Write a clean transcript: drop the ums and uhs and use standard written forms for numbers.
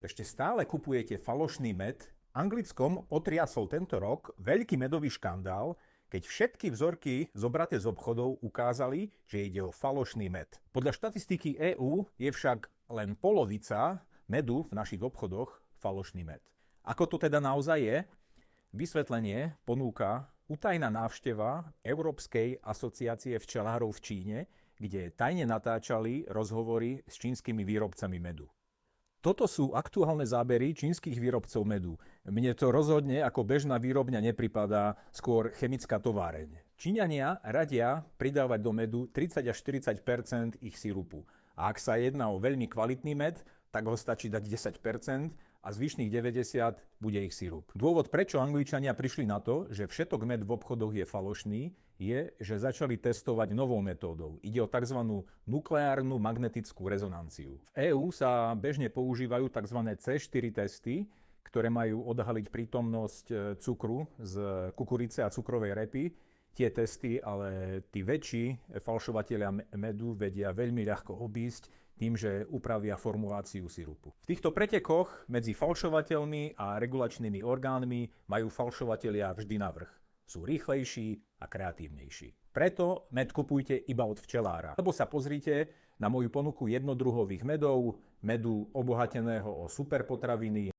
Ešte stále kupujete falošný med? Anglickom otriasol tento rok veľký medový škandál, keď všetky vzorky zobraté z obchodov ukázali, že ide o falošný med. Podľa štatistiky EÚ je však len polovica medu v našich obchodoch falošný med. Ako to teda naozaj je? Vysvetlenie ponúka utajená návšteva Európskej asociácie včelárov v Číne, kde tajne natáčali rozhovory s čínskymi výrobcami medu. Toto sú aktuálne zábery čínskych výrobcov medu. Mne to rozhodne ako bežná výrobňa nepripadá, skôr chemická továreň. Číňania radia pridávať do medu 30 až 40 % ich sirupu. A ak sa jedná o veľmi kvalitný med, tak ho stačí dať 10% a zvyšných 90% bude ich sirup. Dôvod, prečo Angličania prišli na to, že všetok med v obchodoch je falošný, je, že začali testovať novou metódou. Ide o tzv. Nukleárnu magnetickú rezonanciu. V EÚ sa bežne používajú tzv. C4 testy, ktoré majú odhaliť prítomnosť cukru z kukurice a cukrovej repy. Tie testy ale tí väčší falšovatelia medu vedia veľmi ľahko obísť tým, že upravia formuláciu sirupu. V týchto pretekoch medzi falšovateľmi a regulačnými orgánmi majú falšovatelia vždy navrch. Sú rýchlejší a kreatívnejší. Preto med kupujte iba od včelára. Alebo sa pozrite na moju ponuku jednodruhových medov, medu obohateného o superpotraviny,